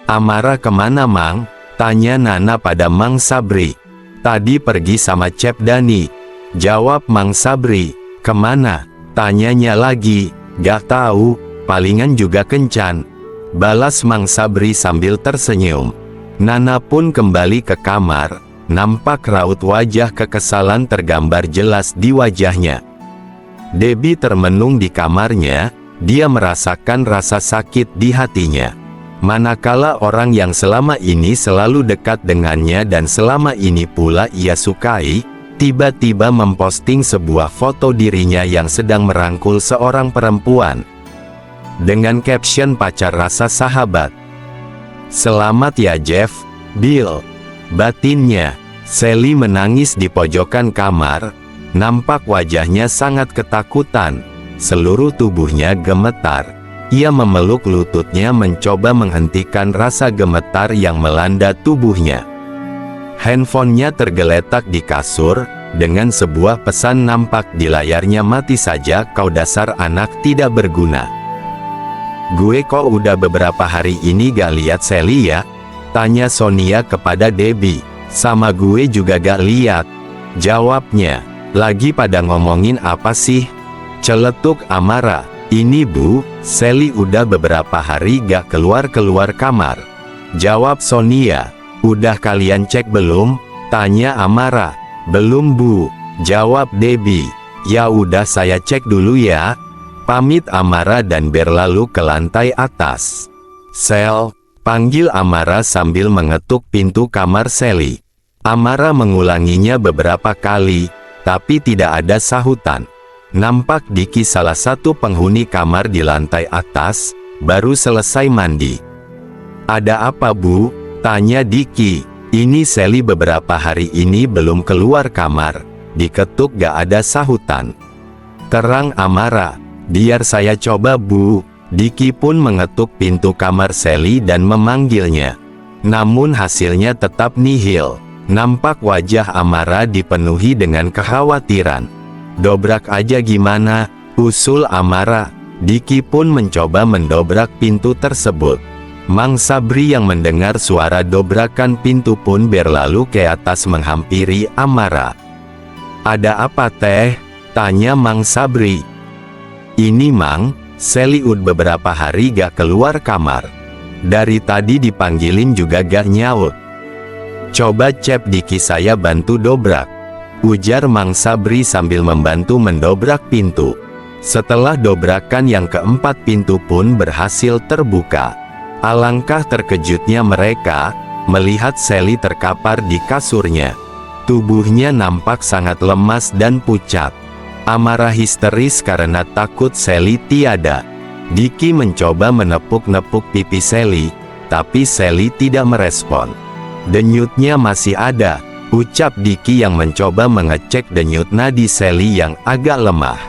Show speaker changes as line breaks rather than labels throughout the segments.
"Amara kemana, Mang?" tanya Nana pada Mang Sabri. "Tadi pergi sama Cep Dani," jawab Mang Sabri. "Kemana?" tanyanya lagi. "Gak tahu, palingan juga kencan," balas Mang Sabri sambil tersenyum. Nana pun kembali ke kamar. Nampak raut wajah kekesalan tergambar jelas di wajahnya. Debbie termenung di kamarnya. Dia merasakan rasa sakit di hatinya. Manakala orang yang selama ini selalu dekat dengannya dan selama ini pula ia sukai, tiba-tiba memposting sebuah foto dirinya yang sedang merangkul seorang perempuan dengan caption pacar rasa sahabat. "Selamat ya Jeff, Bill," batinnya. Sally menangis di pojokan kamar. Nampak wajahnya sangat ketakutan. Seluruh tubuhnya gemetar. Ia memeluk lututnya mencoba menghentikan rasa gemetar yang melanda tubuhnya. Handphonenya tergeletak di kasur. Dengan sebuah pesan nampak di layarnya, "Mati saja kau dasar anak tidak berguna." "Gue kok udah beberapa hari ini gak lihat Sally ya?" tanya Sonia kepada Debbie. "Sama gue juga gak lihat," jawabnya. "Lagi pada ngomongin apa sih?" celetuk Amara. "Ini Bu, Sally udah beberapa hari gak keluar-keluar kamar," jawab Sonia. "Udah kalian cek belum?" tanya Amara. "Belum Bu," jawab Debbie. "Ya udah saya cek dulu ya," pamit Amara dan berlalu ke lantai atas. "Sel," panggil Amara sambil mengetuk pintu kamar Sally. Amara mengulanginya beberapa kali, tapi tidak ada sahutan. Nampak Diki, salah satu penghuni kamar di lantai atas, baru selesai mandi. "Ada apa Bu?" tanya Diki. "Ini Sally beberapa hari ini belum keluar kamar." Diketuk gak ada sahutan. Terang Amara. "Biar saya coba Bu." Diki pun mengetuk pintu kamar Sally dan memanggilnya. Namun hasilnya tetap nihil. Nampak wajah Amara dipenuhi dengan kekhawatiran. "Dobrak aja gimana?" usul Amara. Diki pun mencoba mendobrak pintu tersebut. Mang Sabri yang mendengar suara dobrakan pintu pun berlalu ke atas menghampiri Amara. "Ada apa teh?" tanya Mang Sabri. "Ini Mang, Sally udah beberapa hari gak keluar kamar. Dari tadi dipanggilin juga gak nyaut. Coba Cep Diki saya bantu dobrak," ujar Mang Sabri sambil membantu mendobrak pintu. Setelah dobrakan yang keempat, pintu pun berhasil terbuka. Alangkah terkejutnya mereka melihat Sally terkapar di kasurnya. Tubuhnya nampak sangat lemas dan pucat. Amara histeris karena takut Sally tiada. Diki mencoba menepuk-nepuk pipi Sally, tapi Sally tidak merespon. "Denyutnya masih ada," ucap Diki yang mencoba mengecek denyut nadi Sally yang agak lemah.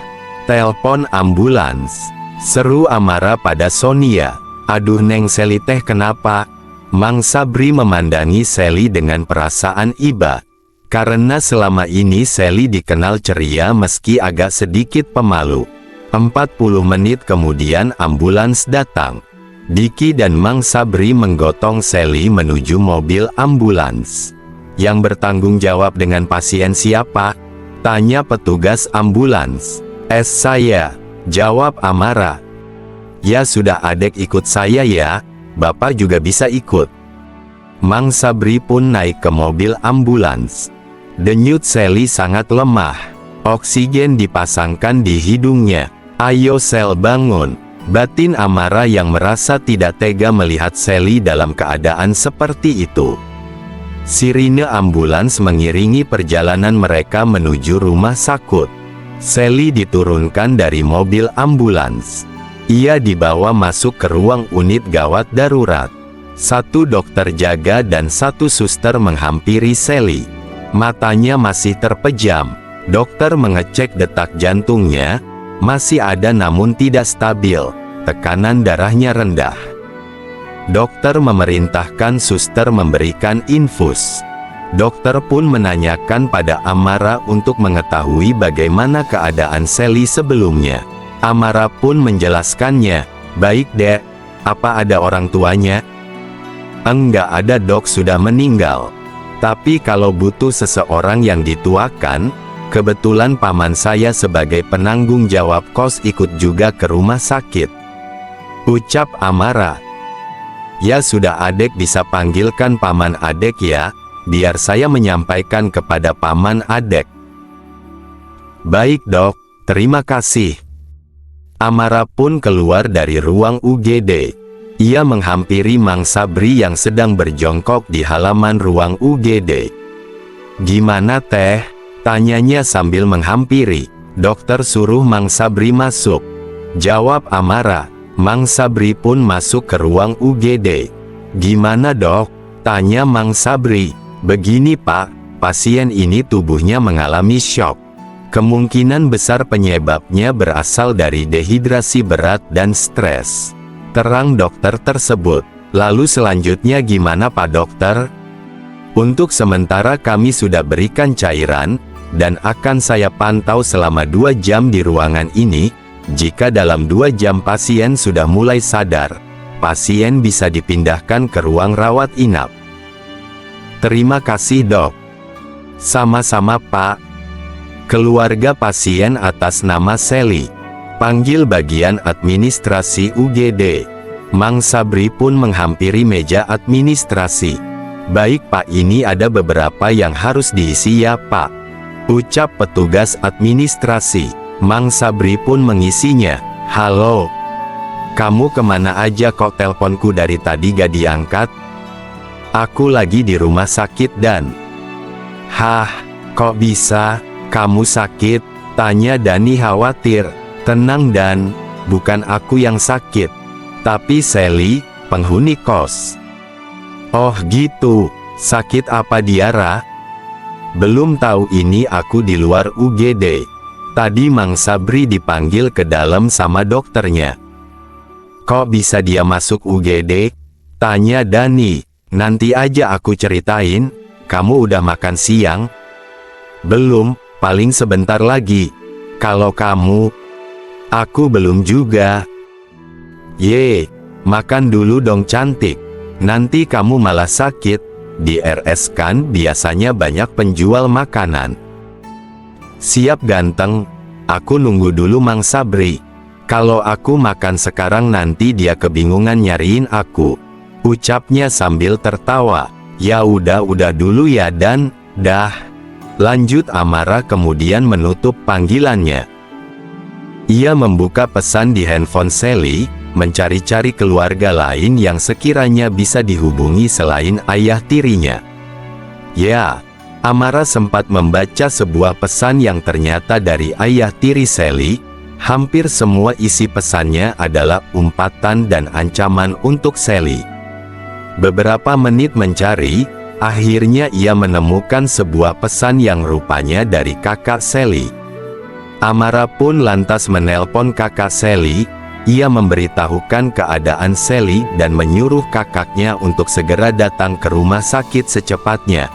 "Telepon ambulans," seru Amara pada Sonia. "Aduh Neng, Sally teh kenapa?" Mang Sabri memandangi Sally dengan perasaan iba. Karena selama ini Sally dikenal ceria meski agak sedikit pemalu. 40 menit kemudian ambulans datang. Diki dan Mang Sabri menggotong Sally menuju mobil ambulans. "Yang bertanggung jawab dengan pasien siapa?" tanya petugas ambulans. Saya," jawab Amara. "Ya sudah adek ikut saya ya, Bapak juga bisa ikut." Mang Sabri pun naik ke mobil ambulans. Denyut Sally sangat lemah. Oksigen dipasangkan di hidungnya. "Ayo Sel, bangun," batin Amara yang merasa tidak tega melihat Sally dalam keadaan seperti itu. Sirine ambulans mengiringi perjalanan mereka menuju rumah sakit. Sally diturunkan dari mobil ambulans. Ia dibawa masuk ke ruang unit gawat darurat. Satu dokter jaga dan satu suster menghampiri Sally. Matanya masih terpejam. Dokter mengecek detak jantungnya. Masih ada namun tidak stabil. Tekanan darahnya rendah. Dokter memerintahkan suster memberikan infus. Dokter pun menanyakan pada Amara untuk mengetahui bagaimana keadaan Sally sebelumnya. Amara pun menjelaskannya. "Baik Dek, apa ada orang tuanya?" Enggak ada dok, sudah meninggal. Tapi kalau butuh seseorang yang dituakan, kebetulan paman saya sebagai penanggung jawab kos ikut juga ke rumah sakit, ucap Amara. Ya sudah adek, bisa panggilkan paman adek ya, biar saya menyampaikan kepada paman adek. Baik dok, terima kasih. Amara pun keluar dari ruang UGD. Ia menghampiri Mang Sabri yang sedang berjongkok di halaman ruang UGD. Gimana teh? Tanyanya sambil menghampiri. Dokter suruh Mang Sabri masuk, jawab Amara. Mang Sabri pun masuk ke ruang UGD. Gimana dok? Tanya Mang Sabri. Begini pak, pasien ini tubuhnya mengalami syok. Kemungkinan besar penyebabnya berasal dari dehidrasi berat dan stres, terang dokter tersebut. Lalu selanjutnya gimana Pak Dokter? Untuk sementara kami sudah berikan cairan, dan akan saya pantau selama 2 jam di ruangan ini. Jika dalam 2 jam pasien sudah mulai sadar, pasien bisa dipindahkan ke ruang rawat inap. Terima kasih dok. Sama-sama Pak. Keluarga pasien atas nama Sally. Panggil bagian administrasi UGD. Mang Sabri pun menghampiri meja administrasi. Baik Pak, ini ada beberapa yang harus diisi ya Pak, ucap petugas administrasi. Mang Sabri pun mengisinya. Halo, kamu kemana aja kok, teleponku dari tadi gak diangkat? Aku lagi di rumah sakit dan... Hah, kok bisa? Kamu sakit? Tanya Dani khawatir. Tenang Dan, bukan aku yang sakit, tapi Sally, penghuni kos. Oh gitu, sakit apa dia Ra? Belum tahu, ini aku di luar UGD. Tadi Mang Sabri dipanggil ke dalam sama dokternya. Kok bisa dia masuk UGD? Tanya Dani. Nanti aja aku ceritain. Kamu udah makan siang? Belum, paling sebentar lagi. Kalau kamu... Aku belum juga. Ye, makan dulu dong cantik. Nanti kamu malah sakit. Di RS kan biasanya banyak penjual makanan. Siap ganteng. Aku nunggu dulu Mang Sabri. Kalau aku makan sekarang nanti dia kebingungan nyariin aku, ucapnya sambil tertawa. Ya udah dulu ya Dan, dah. Lanjut Amara kemudian menutup panggilannya. Ia membuka pesan di handphone Sally, mencari-cari keluarga lain yang sekiranya bisa dihubungi selain ayah tirinya. Ya, Amara sempat membaca sebuah pesan yang ternyata dari ayah tiri Sally. Hampir semua isi pesannya adalah umpatan dan ancaman untuk Sally. Beberapa menit mencari, akhirnya ia menemukan sebuah pesan yang rupanya dari kakak Sally. Amara pun lantas menelpon kakak Sally. Ia memberitahukan keadaan Sally dan menyuruh kakaknya untuk segera datang ke rumah sakit secepatnya.